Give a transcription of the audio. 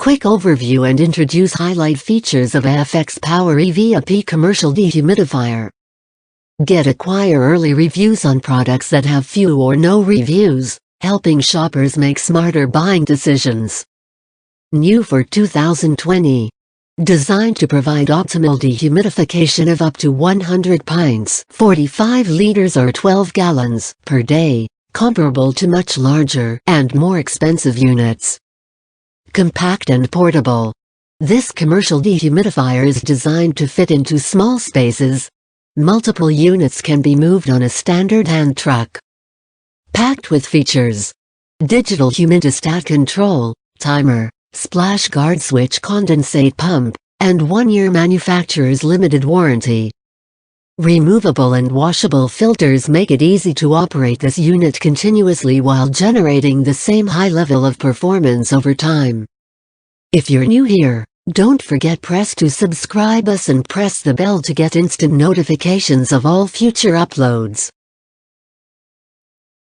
Quick overview and introduce highlight features of AFX Power EVAP Commercial Dehumidifier. Acquire early reviews on products that have few or no reviews, helping shoppers make smarter buying decisions. New for 2020. Designed to provide optimal dehumidification of up to 100 pints, 45 liters or 12 gallons, per day, comparable to much larger and more expensive units. Compact and portable. This commercial dehumidifier is designed to fit into small spaces. Multiple units can be moved on a standard hand truck. Packed with features: digital humidistat control, timer, splash guard switch, condensate pump, and 1-year manufacturer's limited warranty. Removable and washable filters make it easy to operate this unit continuously while generating the same high level of performance over time. If you're new here, don't forget to subscribe us and press the bell to get instant notifications of all future uploads.